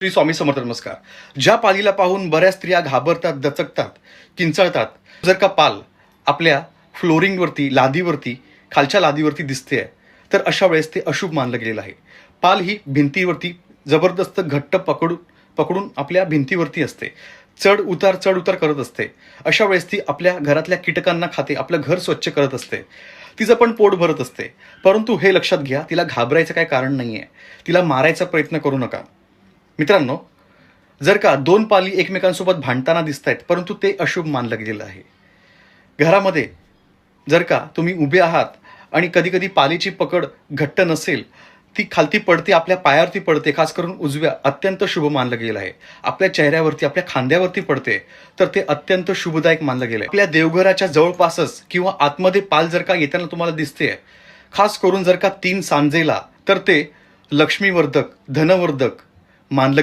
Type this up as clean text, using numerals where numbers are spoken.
श्री स्वामी समर्थ नमस्कार. ज्या पालीला पाहून बऱ्याच स्त्रिया घाबरतात, दचकतात, किंचाळतात, जर का पाल आपल्या फ्लोरिंगवरती, लादीवरती, खालच्या लादीवरती दिसते तर अशा वेळेस ते अशुभ मानलं गेलेलं आहे. पाल ही भिंतीवरती जबरदस्त घट्ट पकडून आपल्या भिंतीवरती असते. चढ उतार करत असते. अशा वेळेस ती आपल्या घरातल्या कीटकांना खाते, आपलं घर स्वच्छ करत असते, तिचं पण पोट भरत असते. परंतु हे लक्षात घ्या, तिला घाबरायचं काही कारण नाहीये. तिला मारायचा प्रयत्न करू नका. मित्रांनो, जर का दोन पाली एकमेकांसोबत भांडताना दिसत आहेत परंतु ते अशुभ मानलं गेलेलं आहे. घरामध्ये जर का तुम्ही उभे आहात आणि कधी कधी पालीची पकड घट्ट नसेल, ती खालती पडते, आपल्या पायावरती पडते, खास करून उजव्या, अत्यंत शुभ मानलं गेलं आहे. आपल्या चेहऱ्यावरती, आपल्या खांद्यावरती पडते तर ते अत्यंत शुभदायक मानलं गेलं आहे. आपल्या देवघराच्या जवळपासच किंवा आतमध्ये पाल जर का येताना तुम्हाला दिसते, खास करून जर का 3 सांजेला, तर ते लक्ष्मीवर्धक, धनवर्धक मानलं गेलं.